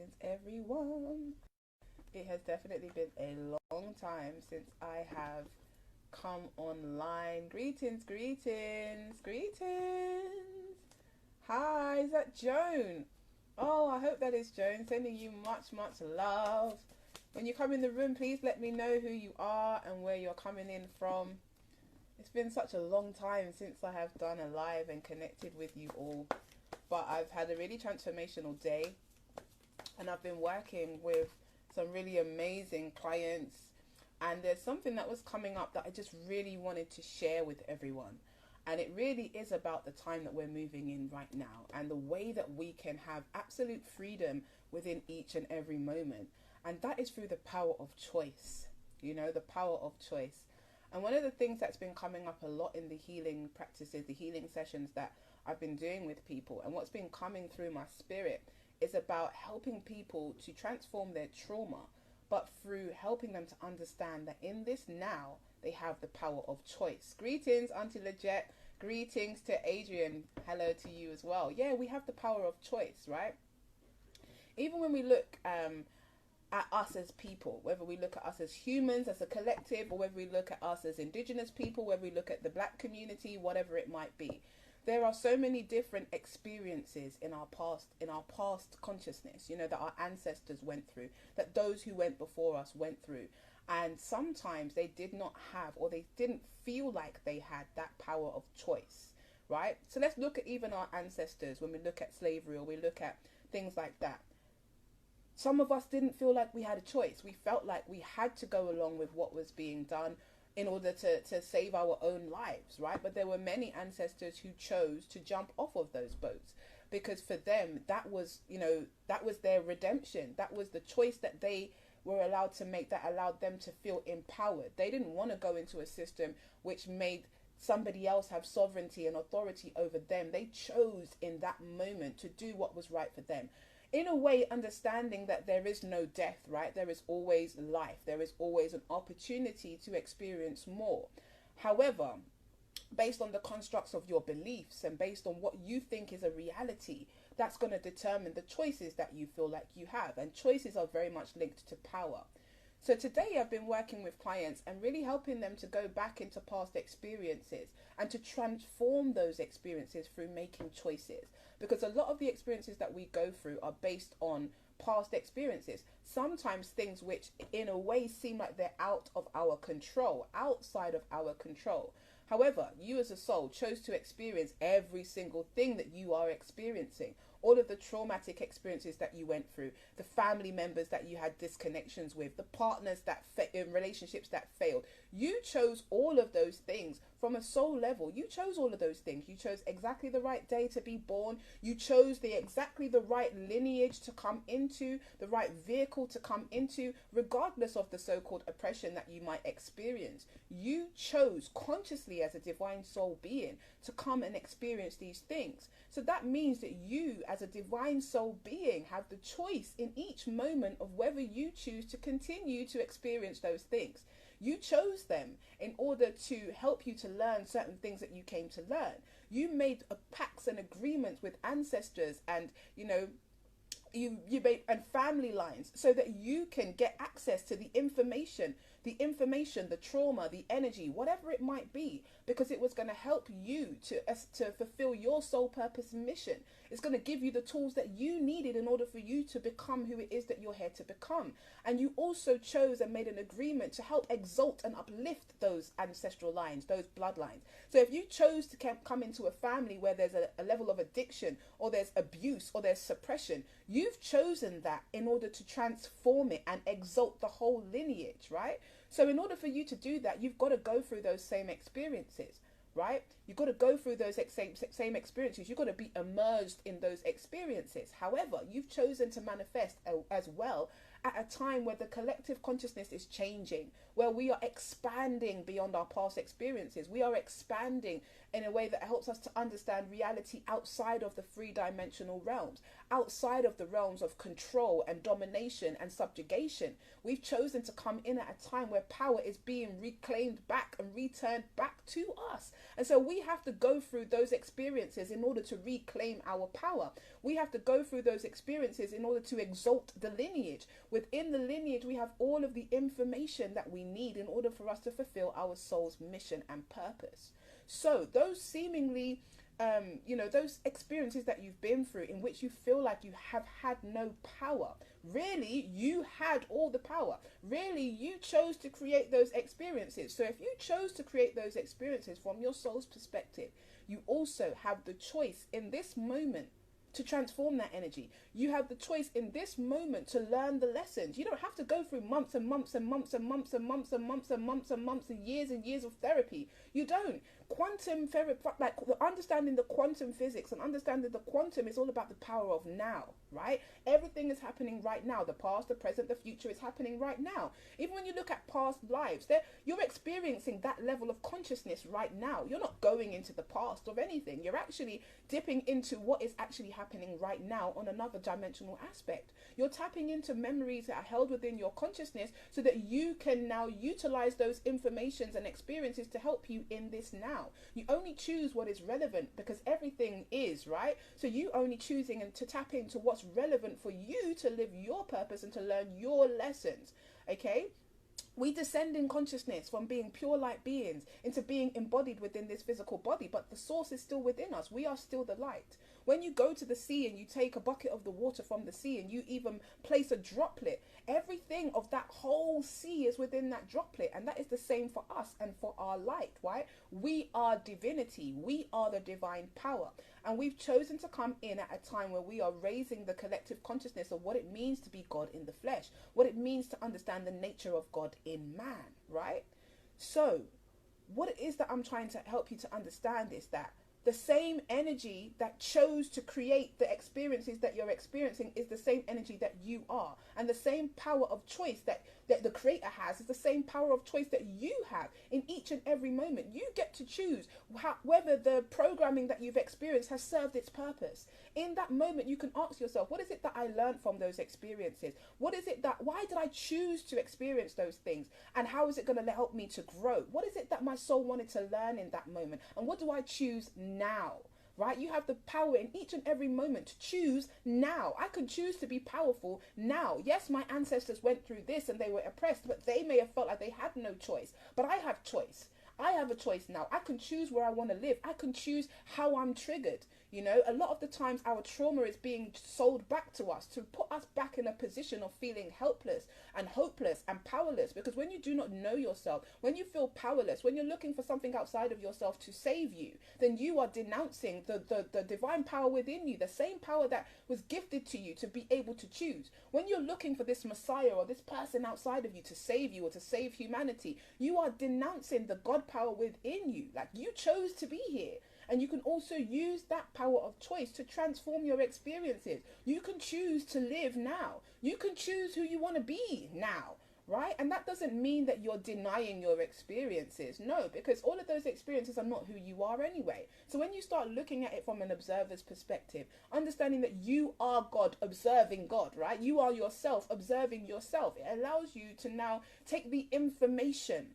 Greetings, everyone. It has definitely been a long time since I have come online. Greetings, greetings, greetings. Hi, is that Joan? Oh, I hope that is Joan. Sending you much, much love. When you come in the room, please let me know who you are and where you're coming in from. It's been such a long time since I have done a live and connected with you all. But I've had a really transformational day, and I've been working with some really amazing clients, and there's something that was coming up that I just really wanted to share with everyone. And it really is about the time that we're moving in right now and the way that we can have absolute freedom within each and every moment. And that is through the power of choice, the power of choice. And one of the things that's been coming up a lot in the healing practices, the healing sessions that I've been doing with people, and what's been coming through my spirit is about helping people to transform their trauma, but through helping them to understand that in this now, they have the power of choice. Greetings, Auntie Leggett. Greetings to Adrian. Hello to you as well. Yeah, we have the power of choice, right? Even when we look at us as people, whether we look at us as humans, as a collective, or whether we look at us as Indigenous people, whether we look at the Black community, whatever it might be, there are so many different experiences in our past consciousness, that our ancestors went through, that those who went before us went through. And sometimes they did not have, or they didn't feel like they had that power of choice, right? So let's look at even our ancestors when we look at slavery, or we look at things like that. Some of us didn't feel like we had a choice. We felt like we had to go along with what was being done in order to save our own lives, right? But there were many ancestors who chose to jump off of those boats, because for them, that was their redemption. That was the choice that they were allowed to make, that allowed them to feel empowered. They didn't want to go into a system which made somebody else have sovereignty and authority over them. They chose in that moment to do what was right for them. In a way, understanding that there is no death, right? There is always life. There is always an opportunity to experience more. However, based on the constructs of your beliefs and based on what you think is a reality, that's going to determine the choices that you feel like you have. And choices are very much linked to power. So today I've been working with clients and really helping them to go back into past experiences and to transform those experiences through making choices. Because a lot of the experiences that we go through are based on past experiences. Sometimes things which in a way seem like they're out of our control, outside of our control. However, you as a soul chose to experience every single thing that you are experiencing. All of the traumatic experiences that you went through, the family members that you had disconnections with, the partners in relationships that failed. You chose all of those things from a soul level. You chose all of those things. You chose exactly the right day to be born. You chose exactly the right lineage to come into, the right vehicle to come into, regardless of the so-called oppression that you might experience. You chose consciously as a divine soul being to come and experience these things. So that means that you as a divine soul being have the choice in each moment of whether you choose to continue to experience those things. You chose them in order to help you to learn certain things that you came to learn. You made pacts and agreements with ancestors and, you made and family lines so that you can get access to the information, the trauma, the energy, whatever it might be, because it was going to help you to fulfill your soul purpose mission. It's going to give you the tools that you needed in order for you to become who it is that you're here to become. And you also chose and made an agreement to help exalt and uplift those ancestral lines, those bloodlines. So if you chose to come into a family where there's a level of addiction, or there's abuse, or there's suppression, you've chosen that in order to transform it and exalt the whole lineage, right? So in order for you to do that, you've got to go through those same experiences, right? You've got to go through those same experiences. You've got to be immersed in those experiences. However, you've chosen to manifest as well at a time where the collective consciousness is changing, where we are expanding beyond our past experiences. We are expanding in a way that helps us to understand reality outside of the three-dimensional realms, outside of the realms of control and domination and subjugation. We've chosen to come in at a time where power is being reclaimed back and returned back to us. And so we have to go through those experiences in order to reclaim our power. We have to go through those experiences in order to exalt the lineage. Within the lineage, we have all of the information that we need in order for us to fulfill our soul's mission and purpose. So those seemingly, those experiences that you've been through in which you feel like you have had no power, really, you had all the power. Really, you chose to create those experiences. So if you chose to create those experiences from your soul's perspective, you also have the choice in this moment to transform that energy. You have the choice in this moment to learn the lessons. You don't have to go through months and months and months and months and months and months and months and months and years of therapy. You don't. Quantum therapy, like understanding the quantum physics and understanding the quantum is all about the power of now, right? Everything is happening right now. The past, the present, the future is happening right now. Even when you look at past lives, you're experiencing that level of consciousness right now. You're not going into the past of anything. You're actually dipping into what is actually happening right now on another dimensional aspect. You're tapping into memories that are held within your consciousness so that you can now utilize those informations and experiences to help you in this now. You only choose what is relevant because everything is, right? So you only choosing and to tap into what's relevant for you to live your purpose and to learn your lessons, okay? We descend in consciousness from being pure light beings into being embodied within this physical body, but the source is still within us. We are still the light. When you go to the sea and you take a bucket of the water from the sea and you even place a droplet, everything of that whole sea is within that droplet. And that is the same for us and for our light, right? We are divinity. We are the divine power. And we've chosen to come in at a time where we are raising the collective consciousness of what it means to be God in the flesh, what it means to understand the nature of God in man, right? So what it is that I'm trying to help you to understand is that the same energy that chose to create the experiences that you're experiencing is the same energy that you are. And the same power of choice that the creator has is the same power of choice that you have in each and every moment. You get to choose whether the programming that you've experienced has served its purpose. In that moment, you can ask yourself, what is it that I learned from those experiences? Why did I choose to experience those things? And how is it going to help me to grow? What is it that my soul wanted to learn in that moment? And what do I choose now? Right? You have the power in each and every moment to choose now. I can choose to be powerful now. Yes, my ancestors went through this and they were oppressed, but they may have felt like they had no choice. But I have choice. I have a choice now. I can choose where I want to live. I can choose how I'm triggered. You know, a lot of the times our trauma is being sold back to us to put us back in a position of feeling helpless and hopeless and powerless. Because when you do not know yourself, when you feel powerless, when you're looking for something outside of yourself to save you, then you are denouncing the divine power within you, the same power that was gifted to you to be able to choose. When you're looking for this Messiah or this person outside of you to save you or to save humanity, you are denouncing the God power within you. Like, you chose to be here. And you can also use that power of choice to transform your experiences. You can choose to live now. You can choose who you want to be now, right? And that doesn't mean that you're denying your experiences. No, because all of those experiences are not who you are anyway. So when you start looking at it from an observer's perspective, understanding that you are God observing God, right? You are yourself observing yourself. It allows you to now take the information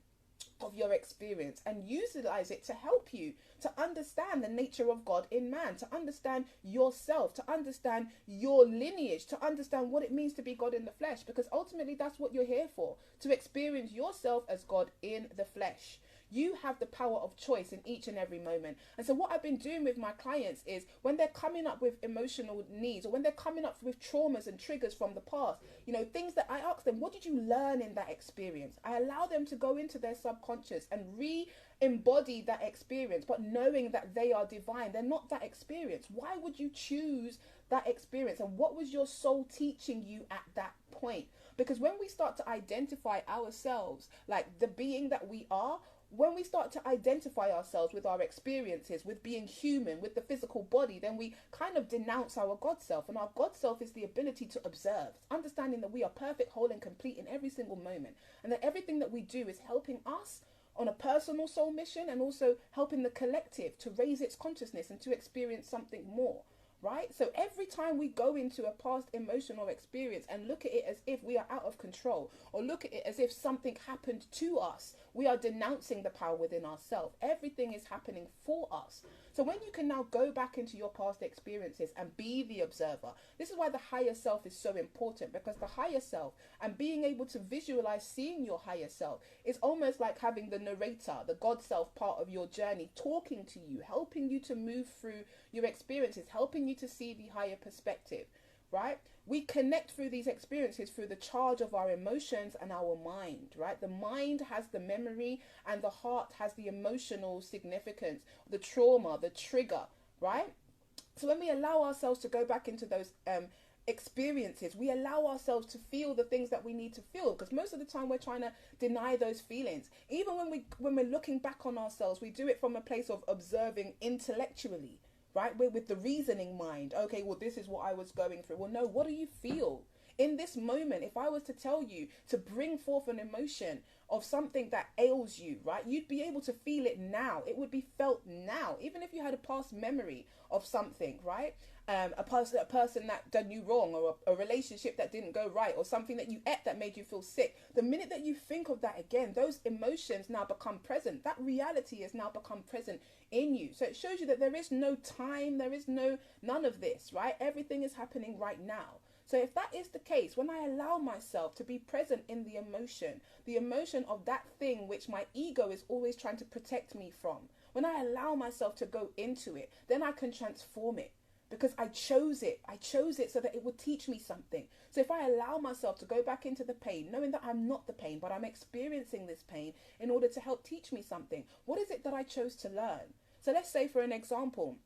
of your experience and utilize it to help you to understand the nature of God in man, to understand yourself, to understand your lineage, to understand what it means to be God in the flesh, because ultimately that's what you're here for, to experience yourself as God in the flesh. You have the power of choice in each and every moment. And so what I've been doing with my clients is when they're coming up with emotional needs or when they're coming up with traumas and triggers from the past, you know, things that I ask them, what did you learn in that experience? I allow them to go into their subconscious and embody that experience, but knowing that they are divine. They're not that experience. Why would you choose that experience? And what was your soul teaching you at that point? Because when we start to identify ourselves like the being that we are, when we start to identify ourselves with our experiences, with being human, with the physical body, then we kind of denounce our God self. And our God self is the ability to observe, understanding that we are perfect, whole, and complete in every single moment. And that everything that we do is helping us on a personal soul mission, and also helping the collective to raise its consciousness and to experience something more. Right? So every time we go into a past emotional experience and look at it as if we are out of control, or look at it as if something happened to us, we are denouncing the power within ourselves. Everything is happening for us. So when you can now go back into your past experiences and be the observer, this is why the higher self is so important, because the higher self and being able to visualize seeing your higher self is almost like having the narrator, the God self part of your journey, talking to you, helping you to move through your experiences, helping you to see the higher perspective, right? We connect through these experiences through the charge of our emotions and our mind, right? The mind has the memory and the heart has the emotional significance, the trauma, the trigger, right? So when we allow ourselves to go back into those experiences, we allow ourselves to feel the things that we need to feel, because most of the time we're trying to deny those feelings. Even when we're looking back on ourselves, we do it from a place of observing intellectually, right? We're with the reasoning mind. Okay, well, this is what I was going through. Well, no, what do you feel in this moment? If I was to tell you to bring forth an emotion of something that ails you, right, you'd be able to feel it now. It would be felt now, even if you had a past memory of something, right? A person that done you wrong, or a relationship that didn't go right, or something that you ate that made you feel sick. The minute that you think of that again, those emotions now become present. That reality has now become present in you. So it shows you that there is no time, there is none of this, right? Everything is happening right now. So if that is the case, when I allow myself to be present in the emotion of that thing which my ego is always trying to protect me from, when I allow myself to go into it, then I can transform it. Because I chose it so that it would teach me something. So if I allow myself to go back into the pain, knowing that I'm not the pain, but I'm experiencing this pain in order to help teach me something, what is it that I chose to learn? So let's say, for an example,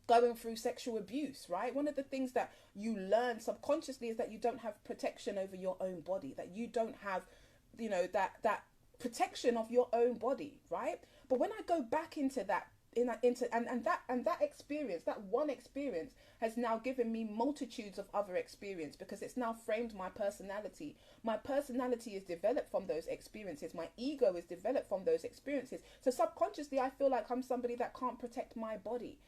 going through sexual abuse, right? One of the things that you learn subconsciously is that you don't have protection over your own body, that you don't have, that protection of your own body, right? But when I go back into that, that experience, that one experience, has now given me multitudes of other experience, because it's now framed my personality. My personality is developed from those experiences. My ego is developed from those experiences. So subconsciously, I feel like I'm somebody that can't protect my body.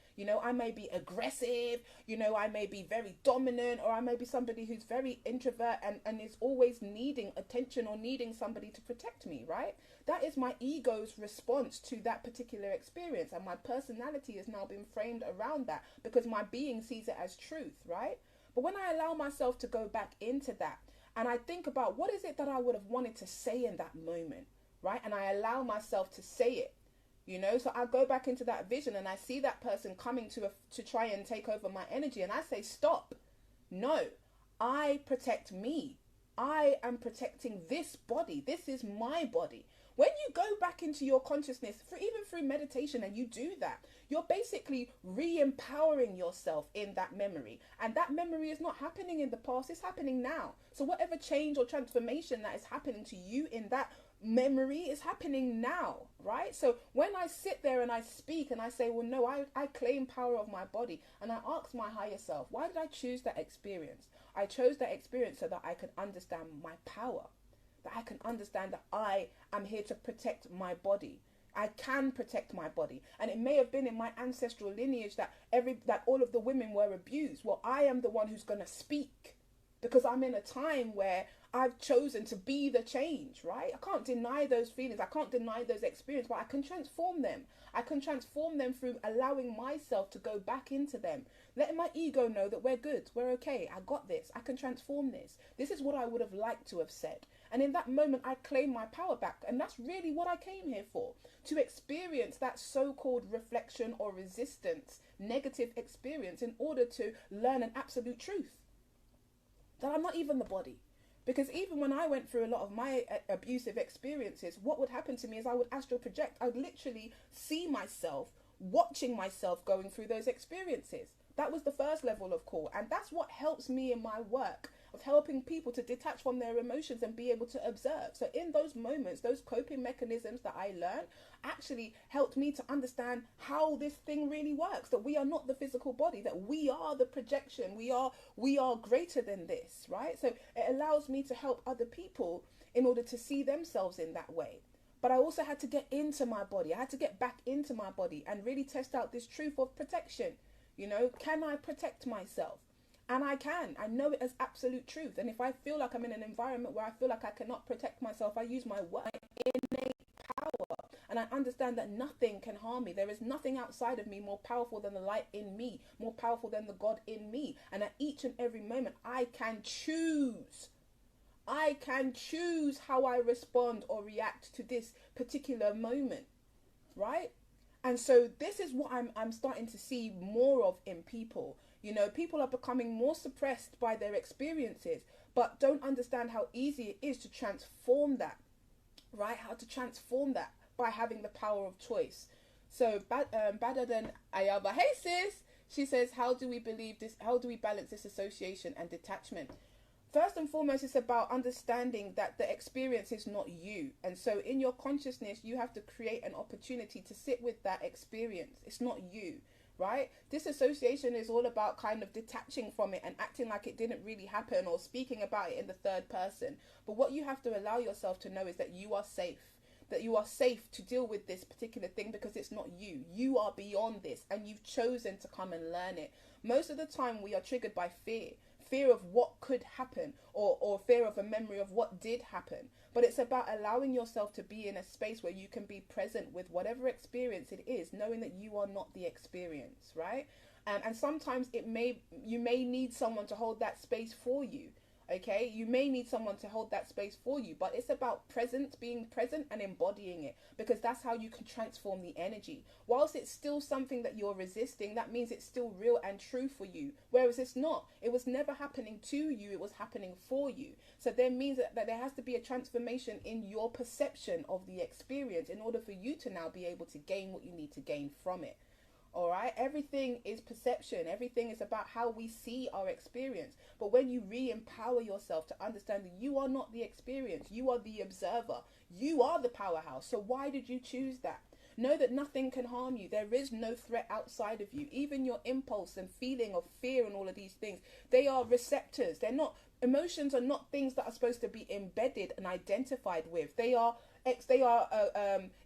I may be aggressive, I may be very dominant, or I may be somebody who's very introvert and is always needing attention or needing somebody to protect me, right? That is my ego's response to that particular experience. And my personality has now been framed around that, because my being sees it as truth, right? But when I allow myself to go back into that, and I think about what is it that I would have wanted to say in that moment, right? And I allow myself to say it, so I go back into that vision and I see that person coming to try and take over my energy, and I say, stop. No, I protect me. I am protecting this body. This is my body. When you go back into your consciousness, even through meditation, and you do that, you're basically re-empowering yourself in that memory. And that memory is not happening in the past, it's happening now. So whatever change or transformation that is happening to you in that memory is happening now, right? So when I sit there and I speak and I say, well, no, I claim power of my body, and I ask my higher self, why did I choose that experience? I chose that experience so that I could understand my power, that I can understand that I am here to protect my body. I can protect my body. And it may have been in my ancestral lineage that all of the women were abused. Well, I am the one who's going to speak, because I'm in a time where I've chosen to be the change, right? I can't deny those feelings. I can't deny those experiences, but I can transform them. I can transform them through allowing myself to go back into them. Letting my ego know that we're good, we're okay, I got this, I can transform this. This is what I would have liked to have said. And in that moment, I claim my power back. And that's really what I came here for. To experience that so-called reflection or resistance, negative experience, in order to learn an absolute truth. That I'm not even the body. Because even when I went through a lot of my abusive experiences, what would happen to me is I would astral project. I would literally see myself, watching myself going through those experiences. That was the first level of call. And that's what helps me in my work. of helping people to detach from their emotions and be able to observe. So in those moments, those coping mechanisms that I learned actually helped me to understand how this thing really works, that we are not the physical body, that we are the projection, we are greater than this, right? So it allows me to help other people in order to see themselves in that way. But I also had to get into my body. I had to get back into my body and really test out this truth of protection. You know, can I protect myself? And I can. I know it as absolute truth. And if I feel like I'm in an environment where I feel like I cannot protect myself, I use my innate power. And I understand that nothing can harm me. There is nothing outside of me more powerful than the light in me, more powerful than the God in me. And at each and every moment, I can choose. I can choose how I respond or react to this particular moment, right? And so this is what I'm starting to see more of in people. You know, people are becoming more suppressed by their experiences, but don't understand how easy it is to transform that, right? How to transform that by having the power of choice. So better than Ayaba. Hey sis, she says, how do we believe this? How do we balance this association and detachment? First and foremost, it's about understanding that the experience is not you. And so in your consciousness, you have to create an opportunity to sit with that experience. It's not you, right? Disassociation is all about kind of detaching from it and acting like it didn't really happen or speaking about it in the third person. But what you have to allow yourself to know is that you are safe. That you are safe to deal with this particular thing because it's not you. You are beyond this and you've chosen to come and learn it. Most of the time we are triggered by fear. Fear of what could happen or fear of a memory of what did happen. But it's about allowing yourself to be in a space where you can be present with whatever experience it is, knowing that you are not the experience, right? And sometimes you may need someone to hold that space for you. Okay, you may need someone to hold that space for you, but it's about being present and embodying it, because that's how you can transform the energy. Whilst it's still something that you're resisting, that means it's still real and true for you. Whereas it's not. It was never happening to you, it was happening for you. So that means that there has to be a transformation in your perception of the experience in order for you to now be able to gain what you need to gain from it. All right, everything is perception. Everything is about how we see our experience. But when you re-empower yourself to understand that you are not the experience, you are the observer, you are the powerhouse. So why did you choose that? Know that nothing can harm you. There is no threat outside of you. Even your impulse and feeling of fear and all of these things, they are receptors. They're not, emotions are not things that are supposed to be embedded and identified with. They are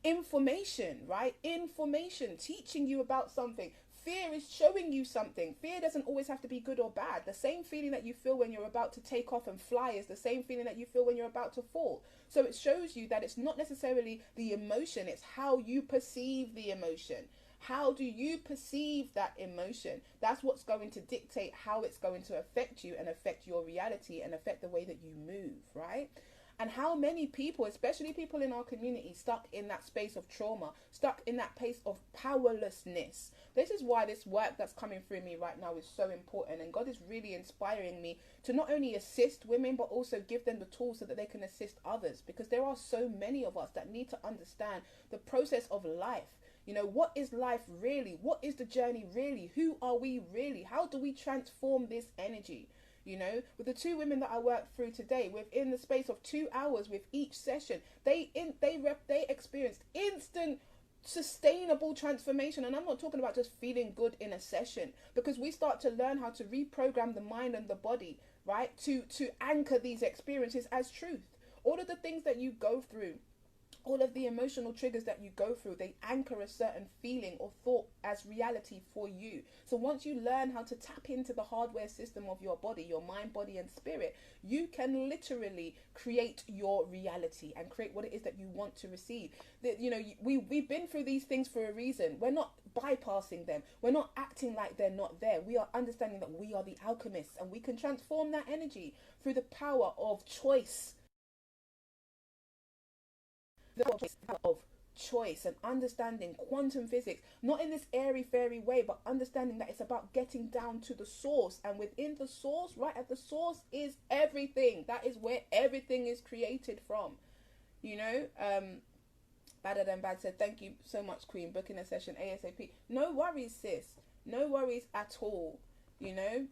information, right? Information teaching you about something. Fear is showing you something. Fear doesn't always have to be good or bad. The same feeling that you feel when you're about to take off and fly is the same feeling that you feel when you're about to fall. So it shows you that it's not necessarily the emotion, it's how you perceive the emotion. How do you perceive that emotion? That's what's going to dictate how it's going to affect you and affect your reality and affect the way that you move, right? And how many people, especially people in our community, stuck in that space of trauma, stuck in that place of powerlessness. This is why this work that's coming through me right now is so important. And God is really inspiring me to not only assist women, but also give them the tools so that they can assist others. Because there are so many of us that need to understand the process of life. You know, what is life really? What is the journey really? Who are we really? How do we transform this energy? You know, with the two women that I worked through today, within the space of 2 hours with each session, they experienced instant sustainable transformation. And I'm not talking about just feeling good in a session, because we start to learn how to reprogram the mind and the body, right, to anchor these experiences as truth. All of the things that you go through, all of the emotional triggers that you go through, they anchor a certain feeling or thought as reality for you. So once you learn how to tap into the hardware system of your body, your mind, body and spirit, you can literally create your reality and create what it is that you want to receive. You know, we've been through these things for a reason. We're not bypassing them. We're not acting like they're not there. We are understanding that we are the alchemists, and we can transform that energy through the power of choice. The power of choice and understanding quantum physics, not in this airy fairy way, but understanding that it's about getting down to the source, and within the source, right at the source, is everything. That is where everything is created from. You know, Badder Than Bad said, thank you so much, Queen, booking a session ASAP. No worries, sis, no worries at all. You know,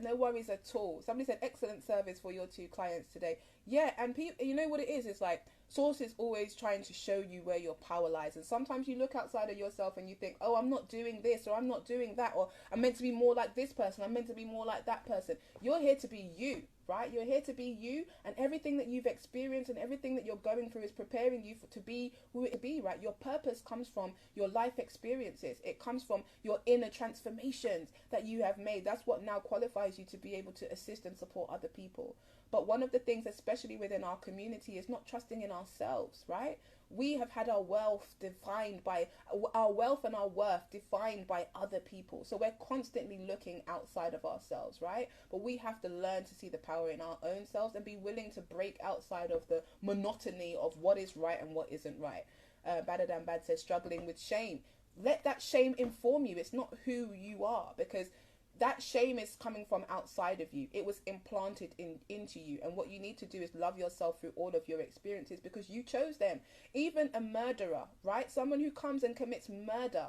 No worries at all. Somebody said excellent service for your 2 clients today. Yeah, and people, you know what it is? It's like source is always trying to show you where your power lies, and sometimes you look outside of yourself and you think, oh, I'm not doing this, or I'm not doing that, or I'm meant to be more like this person, I'm meant to be more like that person. You're here to be you, right? You're here to be you, and everything that you've experienced and everything that you're going through is preparing you to be who it be, right? Your purpose comes from your life experiences. It comes from your inner transformations that you have made. That's what now qualifies you to be able to assist and support other people. But one of the things, especially within our community, is not trusting in ourselves, right? We have had our wealth defined by our wealth and our worth defined by other people. So we're constantly looking outside of ourselves, right? But we have to learn to see the power in our own selves and be willing to break outside of the monotony of what is right and what isn't right. Badder Than Bad says, struggling with shame. Let that shame inform you. It's not who you are, because that shame is coming from outside of you. It was implanted into you. And what you need to do is love yourself through all of your experiences, because you chose them. Even a murderer, right? Someone who comes and commits murder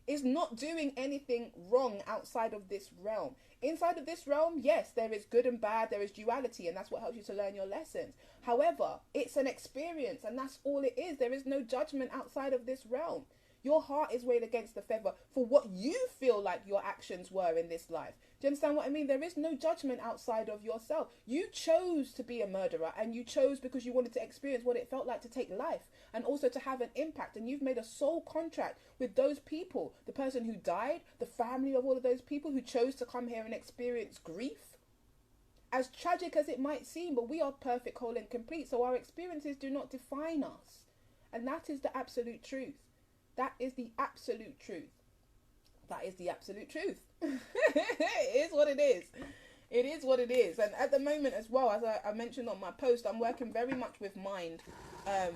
is not doing anything wrong outside of this realm. Inside of this realm, yes, there is good and bad, there is duality, and that's what helps you to learn your lessons. However, it's an experience, and that's all it is. There is no judgment outside of this realm. Your heart is weighed against the feather for what you feel like your actions were in this life. Do you understand what I mean? There is no judgment outside of yourself. You chose to be a murderer, and you chose because you wanted to experience what it felt like to take life and also to have an impact. And you've made a soul contract with those people, the person who died, the family of all of those people who chose to come here and experience grief. As tragic as it might seem, but we are perfect, whole and complete. So our experiences do not define us. And that is the absolute truth. That is the absolute truth. That is the absolute truth. It is what it is. It is what it is. And at the moment as well, as I mentioned on my post, I'm working very much with Mind,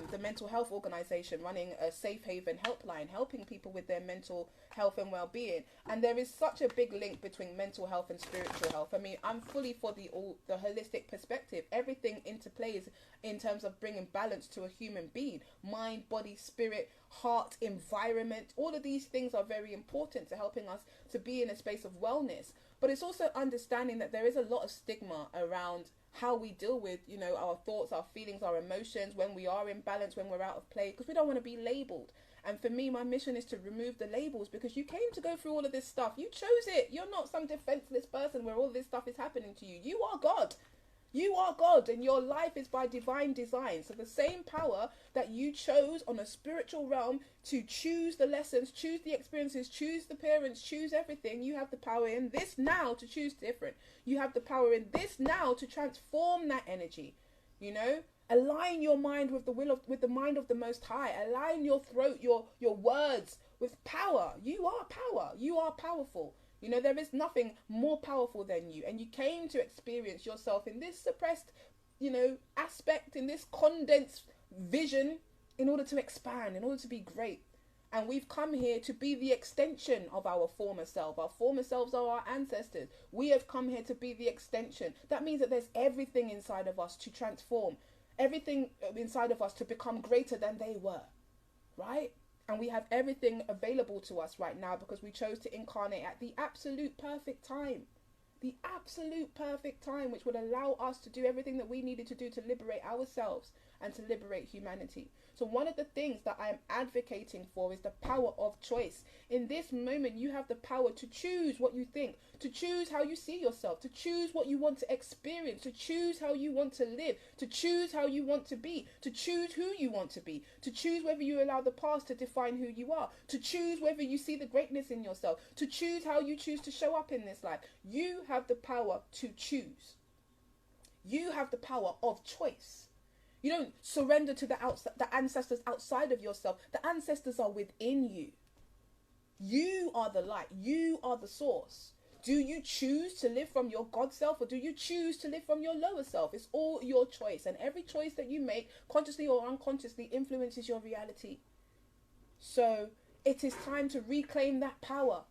the mental health organization, running a safe haven helpline, helping people with their mental health and well-being. And there is such a big link between mental health and spiritual health. I mean, I'm fully for the holistic perspective. Everything interplays in terms of bringing balance to a human being. Mind, body, spirit, heart, environment. All of these things are very important to helping us to be in a space of wellness. But it's also understanding that there is a lot of stigma around how we deal with, you know, our thoughts, our feelings, our emotions, when we are in balance, when we're out of play, because we don't want to be labeled. And for me, my mission is to remove the labels, because you came to go through all of this stuff. You chose it. You're not some defenseless person where all this stuff is happening to you. You are God. You are God, and your life is by divine design. So the same power that you chose on a spiritual realm to choose the lessons, choose the experiences, choose the parents, choose everything, you have the power in this now to choose different. You have the power in this now to transform that energy. You know, align your mind with the mind of the Most High. Align your throat, your words with power. You are power. You are powerful. You know, there is nothing more powerful than you. And you came to experience yourself in this suppressed, you know, aspect, in this condensed vision, in order to expand, in order to be great. And we've come here to be the extension of our former self. Our former selves are our ancestors. We have come here to be the extension. That means that there's everything inside of us to transform. Everything inside of us to become greater than they were. Right? And we have everything available to us right now because we chose to incarnate at the absolute perfect time. The absolute perfect time, which would allow us to do everything that we needed to do to liberate ourselves and to liberate humanity. So one of the things that I am advocating for is the power of choice. In this moment, you have the power to choose what you think, to choose how you see yourself, to choose what you want to experience, to choose how you want to live, to choose how you want to be, to choose who you want to be, to choose whether you allow the past to define who you are, to choose whether you see the greatness in yourself, to choose how you choose to show up in this life. You have the power to choose. You have the power of choice. You don't surrender to the ancestors outside of yourself. The ancestors are within you. You are the light. You are the source. Do you choose to live from your God self, or do you choose to live from your lower self? It's all your choice. And every choice that you make, consciously or unconsciously, influences your reality. So it is time to reclaim that power.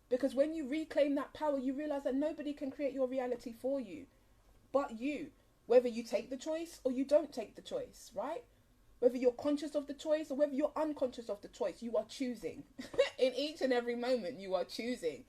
Because when you reclaim that power, you realize that nobody can create your reality for you but you. Whether you take the choice or you don't take the choice, right? Whether you're conscious of the choice or whether you're unconscious of the choice, you are choosing. In each and every moment, you are choosing.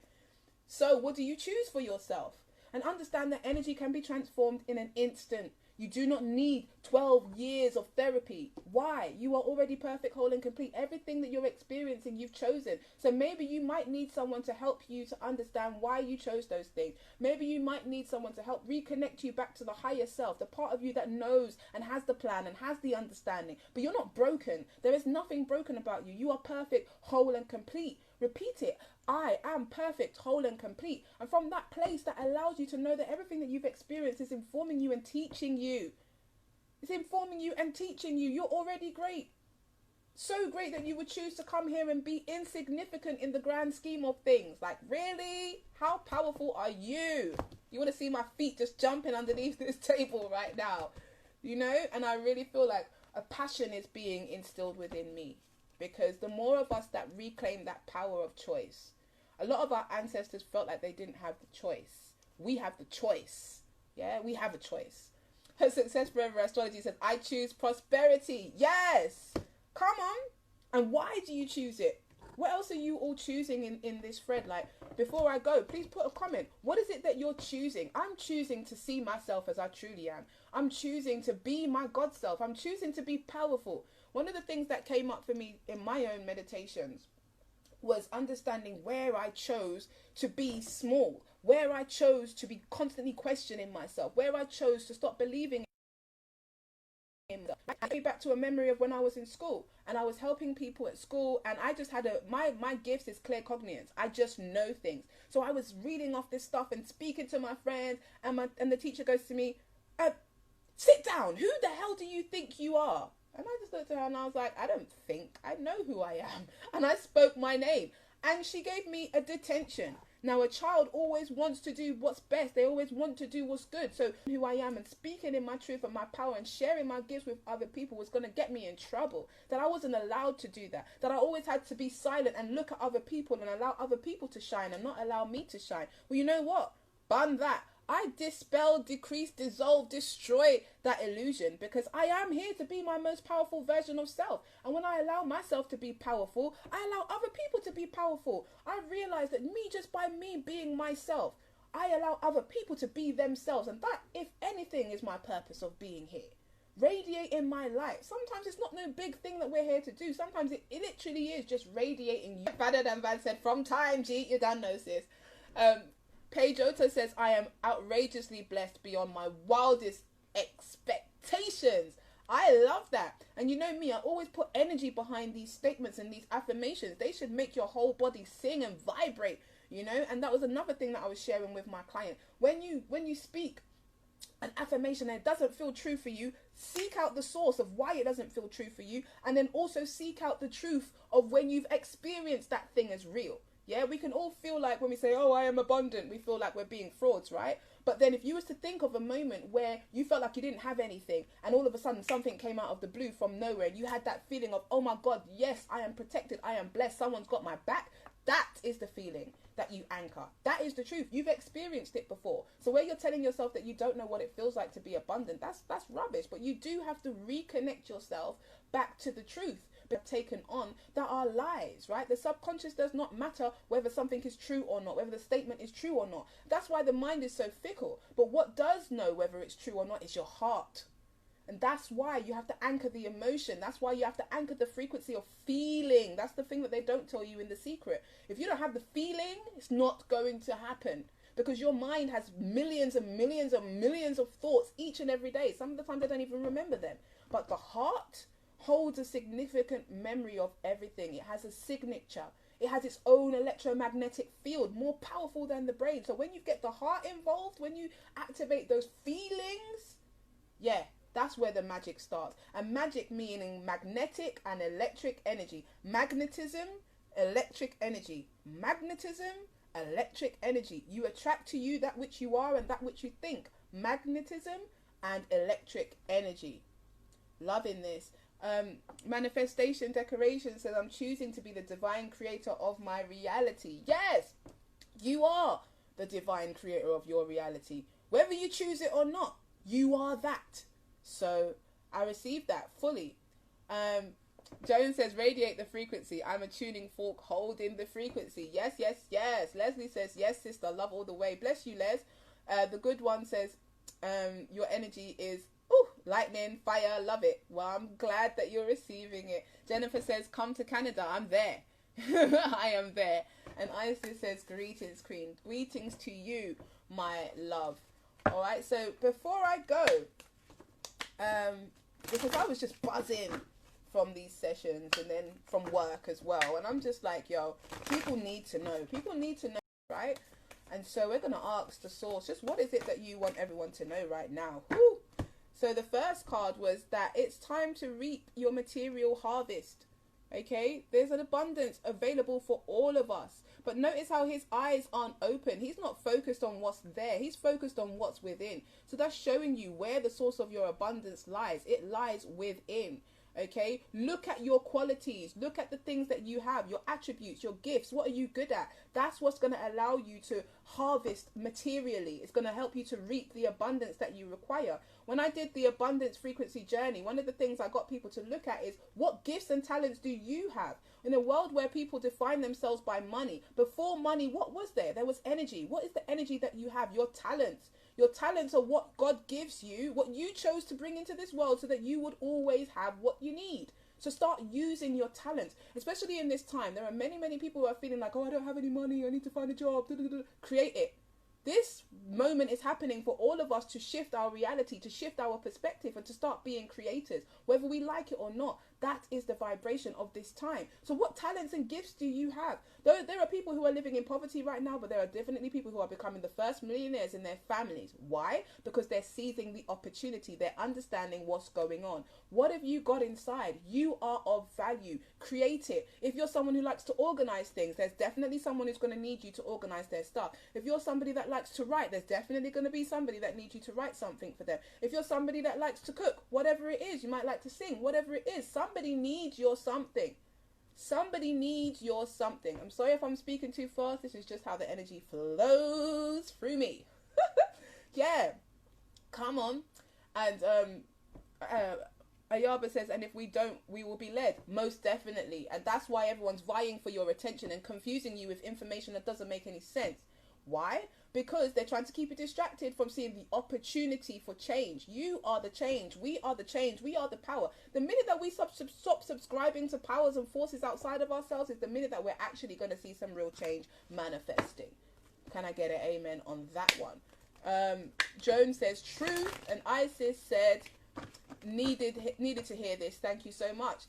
So what do you choose for yourself? and understand that energy can be transformed in an instant. You do not need 12 years of therapy. Why? You are already perfect, whole and complete. Everything that you're experiencing, you've chosen. So maybe you might need someone to help you to understand why you chose those things. Maybe you might need someone to help reconnect you back to the higher self, the part of you that knows and has the plan and has the understanding. But you're not broken. There is nothing broken about you. You are perfect, whole and complete. Repeat it. I am perfect, whole and complete. And from that place, that allows you to know that everything that you've experienced is informing you and teaching you. It's informing you and teaching you. You're already great. So great that you would choose to come here and be insignificant in the grand scheme of things. Like, really? How powerful are you? You want to see my feet just jumping underneath this table right now, you know? And I really feel like a passion is being instilled within me, because the more of us that reclaim that power of choice, a lot of our ancestors felt like they didn't have the choice. We have the choice. Yeah, we have a choice. Her Success Forever Astrology says, I choose prosperity. Yes. Come on. And why do you choose it? What else are you all choosing in this thread? Like, before I go, please put a comment. What is it that you're choosing? I'm choosing to see myself as I truly am. I'm choosing to be my God self. I'm choosing to be powerful. One of the things that came up for me in my own meditations was understanding where I chose to be small, where I chose to be constantly questioning myself, where I chose to stop believing in myself. I came back to a memory of when I was in school and I was helping people at school, and I just had my gifts is claircognizance. I just know things. So I was reading off this stuff and speaking to my friends, and the teacher goes to me, sit down. Who the hell do you think you are? And I just looked at her and I was like, I don't think, I know who I am. And I spoke my name. And she gave me a detention. Now, a child always wants to do what's best. They always want to do what's good. So who I am and speaking in my truth and my power and sharing my gifts with other people was going to get me in trouble. That I wasn't allowed to do that. That I always had to be silent and look at other people and allow other people to shine and not allow me to shine. Well, you know what? Bun that. I dispel, decrease, dissolve, destroy that illusion, because I am here to be my most powerful version of self. And when I allow myself to be powerful, I allow other people to be powerful. I realize that just by me being myself, I allow other people to be themselves. And that, if anything, is my purpose of being here. Radiating my light. Sometimes it's not no big thing that we're here to do. Sometimes it literally is just radiating you. Better than Van said, from time, G, you done know, sis. Paige Otto says, I am outrageously blessed beyond my wildest expectations. I love that. And you know me, I always put energy behind these statements and these affirmations. They should make your whole body sing and vibrate, you know. And that was another thing that I was sharing with my client. When you speak an affirmation and it doesn't feel true for you, seek out the source of why it doesn't feel true for you, and then also seek out the truth of when you've experienced that thing as real. Yeah, we can all feel like when we say, oh, I am abundant, we feel like we're being frauds, right? But then if you was to think of a moment where you felt like you didn't have anything and all of a sudden something came out of the blue from nowhere and you had that feeling of, oh my God, yes, I am protected, I am blessed, someone's got my back. That is the feeling that you anchor. That is the truth. You've experienced it before. So where you're telling yourself that you don't know what it feels like to be abundant, that's rubbish. But you do have to reconnect yourself back to the truth taken on that are lies, right? The subconscious does not matter whether something is true or not, whether the statement is true or not. That's why the mind is so fickle. But what does know whether it's true or not is your heart. And that's why you have to anchor the emotion. That's why you have to anchor the frequency of feeling. That's the thing that they don't tell you in The Secret. If you don't have the feeling, it's not going to happen. Because your mind has millions and millions and millions of thoughts each and every day. Some of the time they don't even remember them. But the heart holds a significant memory of everything. It has a signature. It has its own electromagnetic field, more powerful than the brain. So when you get the heart involved, when you activate those feelings, yeah, that's where the magic starts. And magic meaning magnetic and electric energy. Magnetism, electric energy. Magnetism, electric energy. You attract to you that which you are and that which you think. Magnetism and electric energy. Loving this. Manifestation Decoration says, I'm choosing to be the divine creator of my reality. Yes, you are the divine creator of your reality. Whether you choose it or not, you are that. So I received that fully. Joan says, radiate the frequency. I'm a tuning fork holding the frequency. Yes, yes, yes. Leslie says, yes, sister, love all the way. Bless you, Les. The good one says, your energy is lightning, fire, love it. Well, I'm glad that you're receiving it. Jennifer says, come to Canada. I'm there. I am there. And Isis says, greetings, Queen. Greetings to you, my love. All right, so before I go, because I was just buzzing from these sessions and then from work as well, and I'm just like, yo, people need to know, right? And so we're going to ask the source, just what is it that you want everyone to know right now? Woo! So the first card was that it's time to reap your material harvest. Okay, there's an abundance available for all of us. But notice how his eyes aren't open. He's not focused on what's there. He's focused on what's within. So that's showing you where the source of your abundance lies. It lies within. Okay, look at your qualities, look at the things that you have, your attributes, your gifts. What are you good at? That's what's going to allow you to harvest materially. It's going to help you to reap the abundance that you require. When I did the abundance frequency journey, one of the things I got people to look at is, what gifts and talents do you have? In a world where people define themselves by money, before money, what was there? There was energy. What is the energy that you have? Your talents. Your talents are what God gives you, what you chose to bring into this world so that you would always have what you need. So start using your talents, especially in this time. There are many, many people who are feeling like, oh, I don't have any money, I need to find a job. Create it. This moment is happening for all of us to shift our reality, to shift our perspective, and to start being creators, whether we like it or not. That is the vibration of this time. So what talents and gifts do you have? There are people who are living in poverty right now, but there are definitely people who are becoming the first millionaires in their families. Why? Because they're seizing the opportunity. They're understanding what's going on. What have you got inside? You are of value. Create it. If you're someone who likes to organize things, there's definitely someone who's going to need you to organize their stuff. If you're somebody that likes to write, there's definitely going to be somebody that needs you to write something for them. If you're somebody that likes to cook, whatever it is, you might like to sing, whatever it is, somebody needs your something. Somebody needs your something. I'm sorry if I'm speaking too fast. This is just how the energy flows through me. Yeah, come on. And Ayaba says, and if we don't, we will be led. Most definitely. And that's why everyone's vying for your attention and confusing you with information that doesn't make any sense. Why? Because they're trying to keep you distracted from seeing the opportunity for change. You are the change. We are the change. We are the power. The minute that we stop subscribing to powers and forces outside of ourselves is the minute that we're actually going to see some real change manifesting. Can I get an amen on that one? Joan says truth, and Isis said needed to hear this. Thank you so much.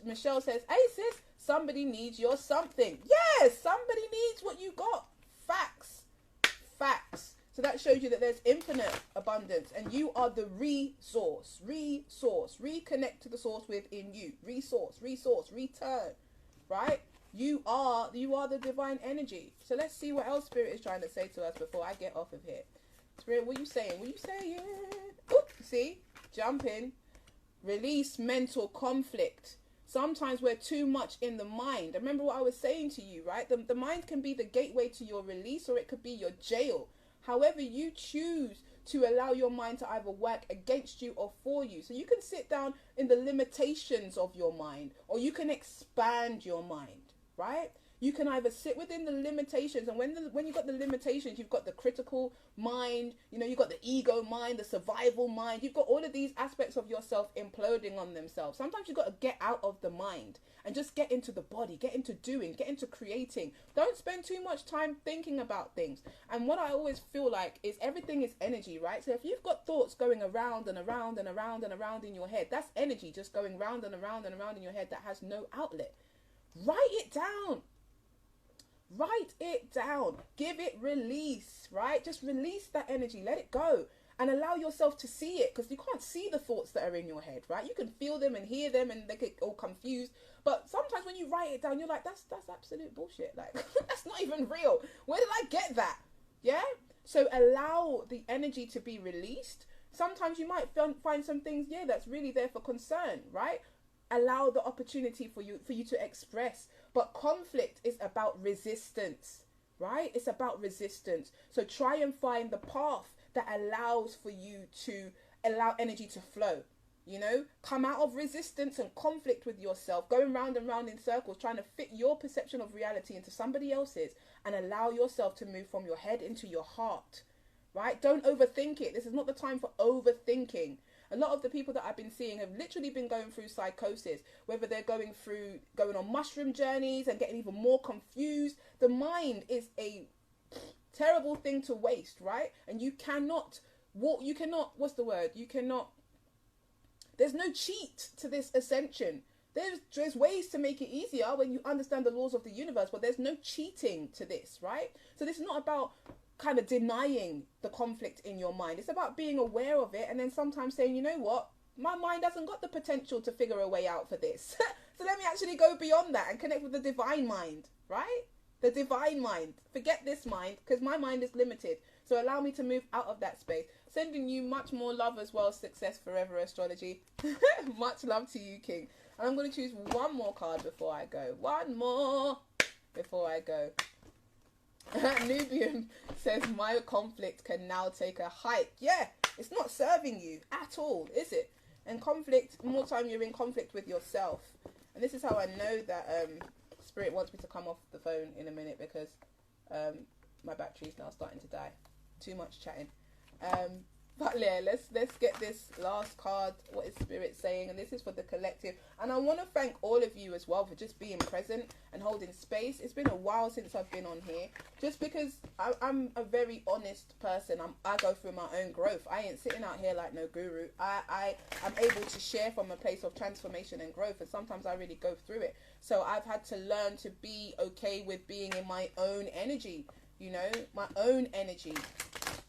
Michelle says, Isis, somebody needs your something. Yes, somebody needs what you got. Facts. So that shows you that there's infinite abundance, and you are the resource. Reconnect to the source within you. Resource, return. Right? You are the divine energy. So let's see what else Spirit is trying to say to us before I get off of here. Spirit, what are you saying? What are you saying? Oop, see? Jump in. Release mental conflict. Sometimes we're too much in the mind. Remember what I was saying to you, right? The mind can be the gateway to your release, or it could be your jail. However you choose to allow your mind to either work against you or for you. So you can sit down in the limitations of your mind, or you can expand your mind, right? You can either sit within the limitations, and when you've got the limitations, you've got the critical mind, you've got the ego mind, the survival mind. You've got all of these aspects of yourself imploding on themselves. Sometimes you've got to get out of the mind and just get into the body, get into doing, get into creating. Don't spend too much time thinking about things. And what I always feel like is everything is energy, right? So if you've got thoughts going around and around and around and around in your head, that's energy just going round and around and around in your head that has no outlet. Write it down. Write it down. Give it release, right? Just release that energy. Let it go and allow yourself to see it, because you can't see the thoughts that are in your head, right? You can feel them and hear them and they get all confused. But sometimes when you write it down, you're like, that's absolute bullshit. Like, that's not even real. Where did I get that? Yeah? So allow the energy to be released. Sometimes you might find some things, that's really there for concern, right? Allow the opportunity for you to express. But conflict is about resistance, right? It's about resistance. So try and find the path that allows for you to allow energy to flow. Come out of resistance and conflict with yourself, going round and round in circles, trying to fit your perception of reality into somebody else's, and allow yourself to move from your head into your heart, right? Don't overthink it. This is not the time for overthinking. A lot of the people that I've been seeing have literally been going through psychosis, whether they're going on mushroom journeys and getting even more confused. The mind is a terrible thing to waste, right? And there's no cheat to this ascension. There's ways to make it easier when you understand the laws of the universe, but there's no cheating to this, right? So this is not about kind of denying the conflict in your mind. It's about being aware of it and then sometimes saying, you know what, my mind hasn't got the potential to figure a way out for this. So let me actually go beyond that and connect with the divine mind, right? The divine mind. Forget this mind, because my mind is limited. So allow me to move out of that space. Sending you much more love as well. Success forever, astrology. Much love to you, King. And I'm going to choose one more card before I go. One more before I go. Nubian says, my conflict can now take a hike. Yeah, it's not serving you at all, is it? And conflict, more time you're in conflict with yourself. And this is how I know that Spirit wants me to come off the phone in a minute, because my battery's now starting to die. Too much chatting. But yeah, let's get this last card. What is Spirit saying? And this is for the collective. And I want to thank all of you as well for just being present and holding space. It's been a while since I've been on here, just because I'm a very honest person. I go through my own growth. I ain't sitting out here like no guru. I'm able to share from a place of transformation and growth, and sometimes I really go through it. So I've had to learn to be okay with being in my own energy, you know, my own energy,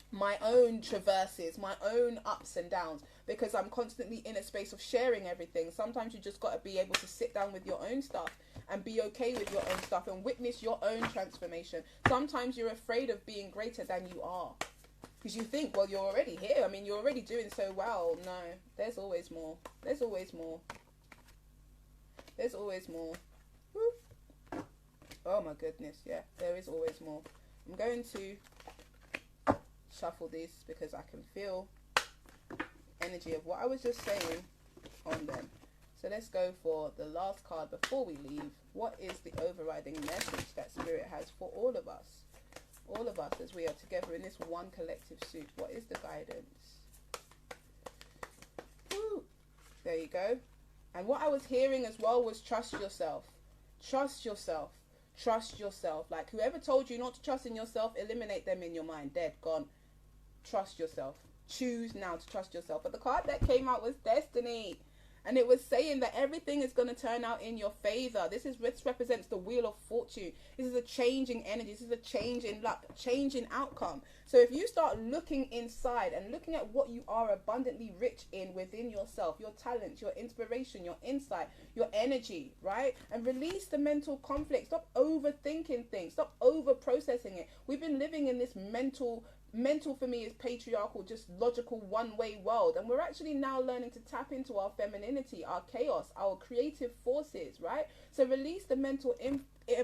my own traverses, my own ups and downs, because I'm constantly in a space of sharing everything. Sometimes you just got to be able to sit down with your own stuff and be okay with your own stuff and witness your own transformation. Sometimes you're afraid of being greater than you are, because you think, well, you're already here. I mean, you're already doing so well. No, there's always more. There's always more. There's always more. Woo. Oh my goodness, yeah, there is always more. I'm going to shuffle these because I can feel energy of what I was just saying on them. So let's go for the last card before we leave. What is the overriding message that Spirit has for all of us? All of us as we are together in this one collective soup. What is the guidance? Woo. There you go. And what I was hearing as well was trust yourself. Trust yourself. Trust yourself. Like, whoever told you not to trust in yourself, eliminate them in your mind. Dead, gone. Trust yourself. Choose now to trust yourself. But the card that came out was Destiny. And it was saying that everything is going to turn out in your favor. This represents the wheel of fortune. This is a changing energy. This is a change in luck, change in outcome. So if you start looking inside and looking at what you are abundantly rich in within yourself, your talents, your inspiration, your insight, your energy, right? And release the mental conflict. Stop overthinking things. Stop over processing it. We've been living in this mental for me is patriarchal, just logical one-way world, and we're actually now learning to tap into our femininity, our chaos, our creative forces, right? So release the mental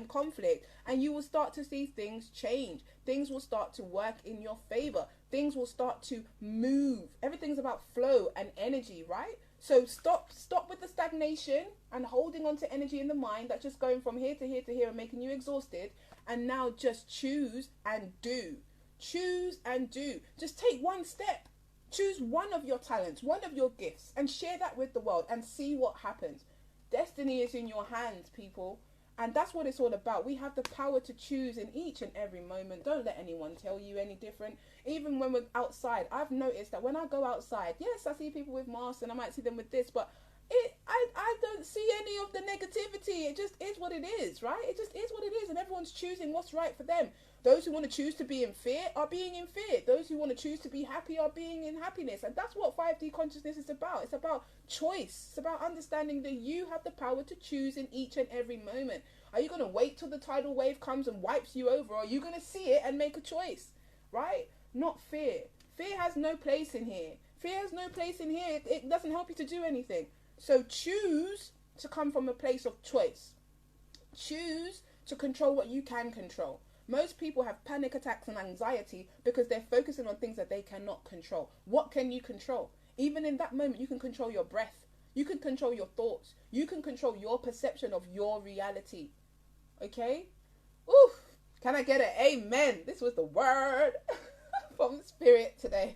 conflict and you will start to see things change. Things will start to work in your favor. Things will start to move. Everything's about flow and energy, right? So stop with the stagnation and holding on to energy in the mind that's just going from here to here to here and making you exhausted, and now just choose and do. Choose and do. Just take one step. Choose one of your talents, one of your gifts, and share that with the world and see what happens. Destiny is in your hands, people. And that's what it's all about. We have the power to choose in each and every moment. Don't let anyone tell you any different. Even when we're outside, I've noticed that when I go outside, yes, I see people with masks and I might see them with this, but I don't see any of the negativity. It just is what it is, right? It just is what it is, and everyone's choosing what's right for them. Those who want to choose to be in fear are being in fear. Those who want to choose to be happy are being in happiness. And that's what 5D consciousness is about. It's about choice. It's about understanding that you have the power to choose in each and every moment. Are you going to wait till the tidal wave comes and wipes you over? Or are you going to see it and make a choice, right? Not fear. Fear has no place in here. Fear has no place in here. It doesn't help you to do anything. So choose to come from a place of choice. Choose to control what you can control. Most people have panic attacks and anxiety because they're focusing on things that they cannot control. What can you control? Even in that moment, you can control your breath. You can control your thoughts. You can control your perception of your reality. Okay? Oof. Can I get an amen? This was the word from spirit today.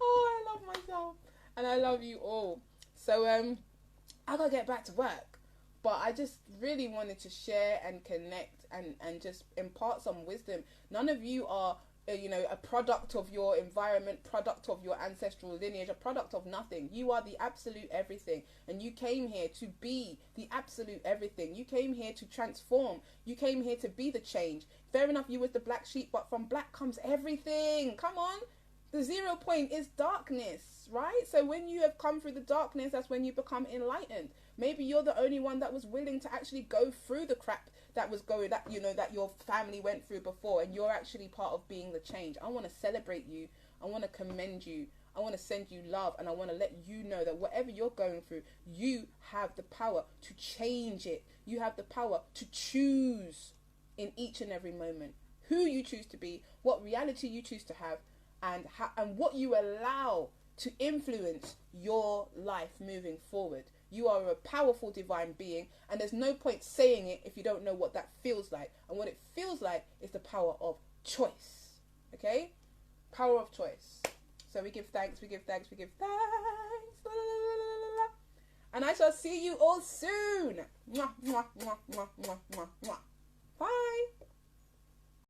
Oh, I love myself. And I love you all. So, I gotta get back to work. But I just really wanted to share and connect and just impart some wisdom. None of you are, a product of your environment, product of your ancestral lineage, a product of nothing. You are the absolute everything. And you came here to be the absolute everything. You came here to transform. You came here to be the change. Fair enough, you was the black sheep, but from black comes everything. Come on. The 0 point is darkness, right? So when you have come through the darkness, that's when you become enlightened. Maybe you're the only one that was willing to actually go through the crap that was going, that your family went through before, and you're actually part of being the change. I want to celebrate you. I want to commend you. I want to send you love, and I want to let you know that whatever you're going through, you have the power to change it. You have the power to choose in each and every moment who you choose to be, what reality you choose to have, and what you allow to influence your life moving forward. You are a powerful divine being, and there's no point saying it if you don't know what that feels like. And what it feels like is the power of choice. Okay? Power of choice. So we give thanks, we give thanks, we give thanks. La, la, la, la, la. And I shall see you all soon. Mwah, mwah, mwah, mwah, mwah, mwah, mwah.